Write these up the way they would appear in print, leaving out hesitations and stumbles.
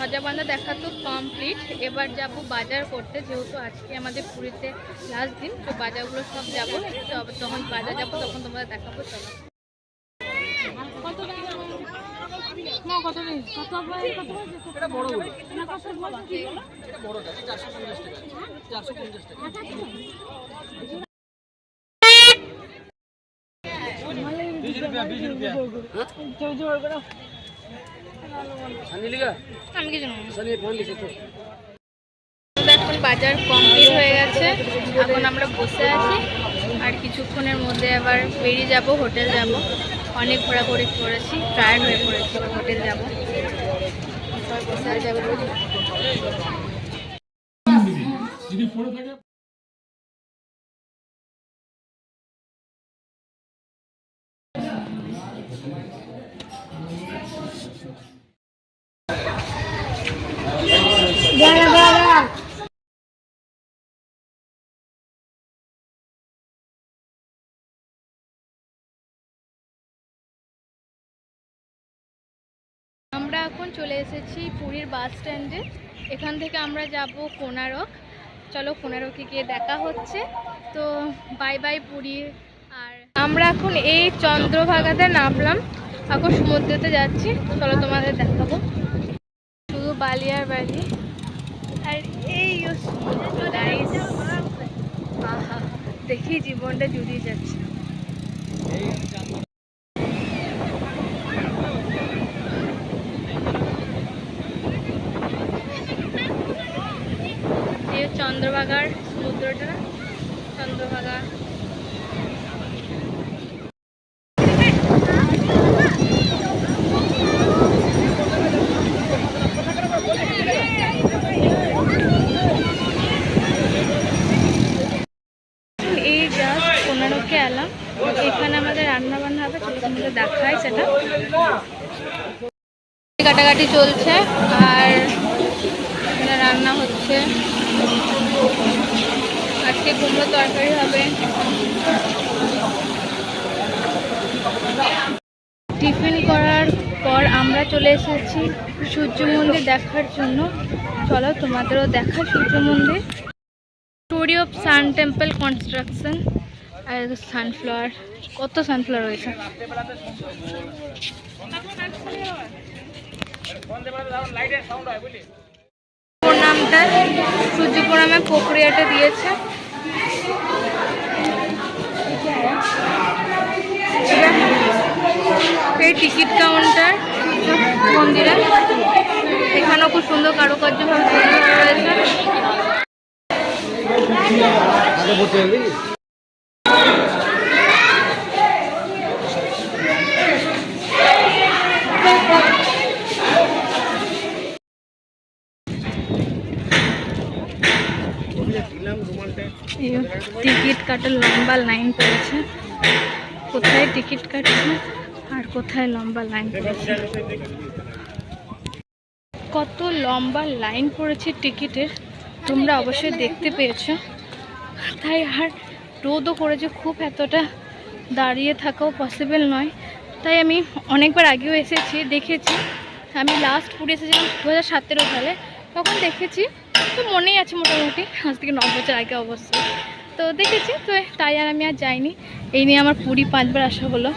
ধ্বজা বাঁধা দেখা তো কমপ্লিট। এবার যাব বাজার করতে, যেহেতু আজকে আমাদের পুরীতে লাস্ট দিন, তো বাজারগুলো সব যাবো। যখন বাজার যাবো তখন তোমরা দেখাবো। চলো। এখন বাজার কমপ্লিট হয়ে গেছে, এখন আমরা বসে আছি। আর কিছুক্ষণের মধ্যে আবার বেরিয়ে যাব, হোটেল যাব। অনেক ঘোরাঘুরি করেছি, টায়ার্ড হয়ে পড়েছি, হোটেল যাব। বসে আছে আমরা এখন চলে এসেছি পুরীর বাস স্ট্যান্ডে। এখান থেকে আমরা যাব কোনারক। চলো কোনারকে গিয়ে দেখা হচ্ছে। তো বাই বাই পুরী। আর আমরা এখন এই চন্দ্রভাগাতে নামলাম, এখন সমুদ্রতে যাচ্ছি। চলো তোমাদের দেখাবো। শুধু বালি আর বালি, আর এই আহা, দেখি জীবনটা জুড়িয়ে যাচ্ছে। চন্দ্রভাগার সমুদ্রটা, চন্দ্রভাগা। এই জাস্ট কোনারকে এলাম, এখানে আমাদের রান্না বান্না হবে। চলো তোমাদের দেখাই সেটা। কাটাকাটি চলছে আর এখানে রান্না হচ্ছে। আজকে কুমড়ো তরকারি হবে। টিফিন করার পর আমরা চলে এসেছি সূর্য মন্দির দেখার জন্য। চলো তোমাদেরও দেখা সূর্য মন্দির। Story of sun temple construction. আর সানফ্লাওয়ার, কত সানফ্লাওয়ার রয়েছে। প্রণামটা সূর্য প্রণামে প্রক্রিয়াটা দিয়েছে। এই টিকিট কাউন্টার সূর্য মন্দিরে, এখানেও খুব সুন্দর কারুকার্য ভাবে রয়েছে। টিকিট কাটার লম্বা লাইন পড়েছে। কোথায় টিকিট কাটছে আর কোথায় লম্বা লাইন পড়েছে। কত লম্বা লাইন পড়েছে টিকিটের, তোমরা অবশ্যই দেখতে পেয়েছো। তাই আর রোদও করেছে খুব, এতটা দাঁড়িয়ে থাকাও পসিবল নয়। তাই আমি অনেকবার আগেও এসেছি, দেখেছি। আমি লাস্ট পুরী এসেছিলাম 2017 সালে, তখন দেখেছি। তো মনেই আছে মোটামুটি, আজ থেকে 9 বছর আগে অবশ্যই। তো দেখেছি, তো তাই আর আমি আর যাইনি। এই নিয়ে আমার পুরী 5 বার আসা হলো।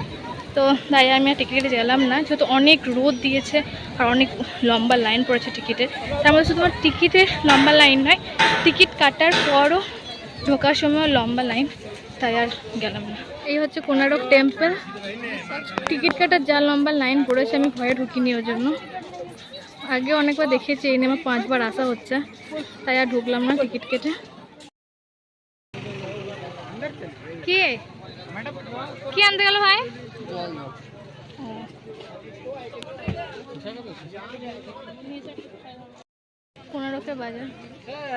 তো তাই আমি আর টিকিটে গেলাম না, যেহেতু অনেক রোদ দিয়েছে আর অনেক লম্বা লাইন পড়েছে টিকিটের। তার মধ্যে শুধু আমার টিকিটের লম্বা লাইন নয়, টিকিট কাটার পরও ঢোকার সময় লম্বা লাইন, তাই আর গেলাম না। এই হচ্ছে কোনারক টেম্পল। টিকিট কাটার যা লম্বা লাইন পড়েছে, আমি ভয়ে ঢুকিনি ওর জন্য। আগে অনেকবার দেখেছি, এই নিয়ে আমার 5 বার আসা হচ্ছে, তাই আর ঢুকলাম না টিকিট কেটে। কি আনতে গেল ভাই? কোনারকের বাজার,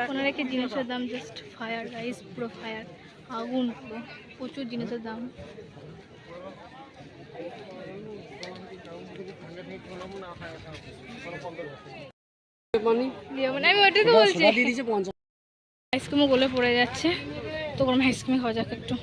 কোনারকের জিনিসের দাম জাস্ট ফায়ার, রাইস পুরো ফায়ার, আগুন পুরো, প্রচুর জিনিসের দাম। আমি ওটাই তো বলছি, আইসক্রিমও গলে পড়ে যাচ্ছে, তো কোনো আইসক্রিম খাওয়া যাক একটু।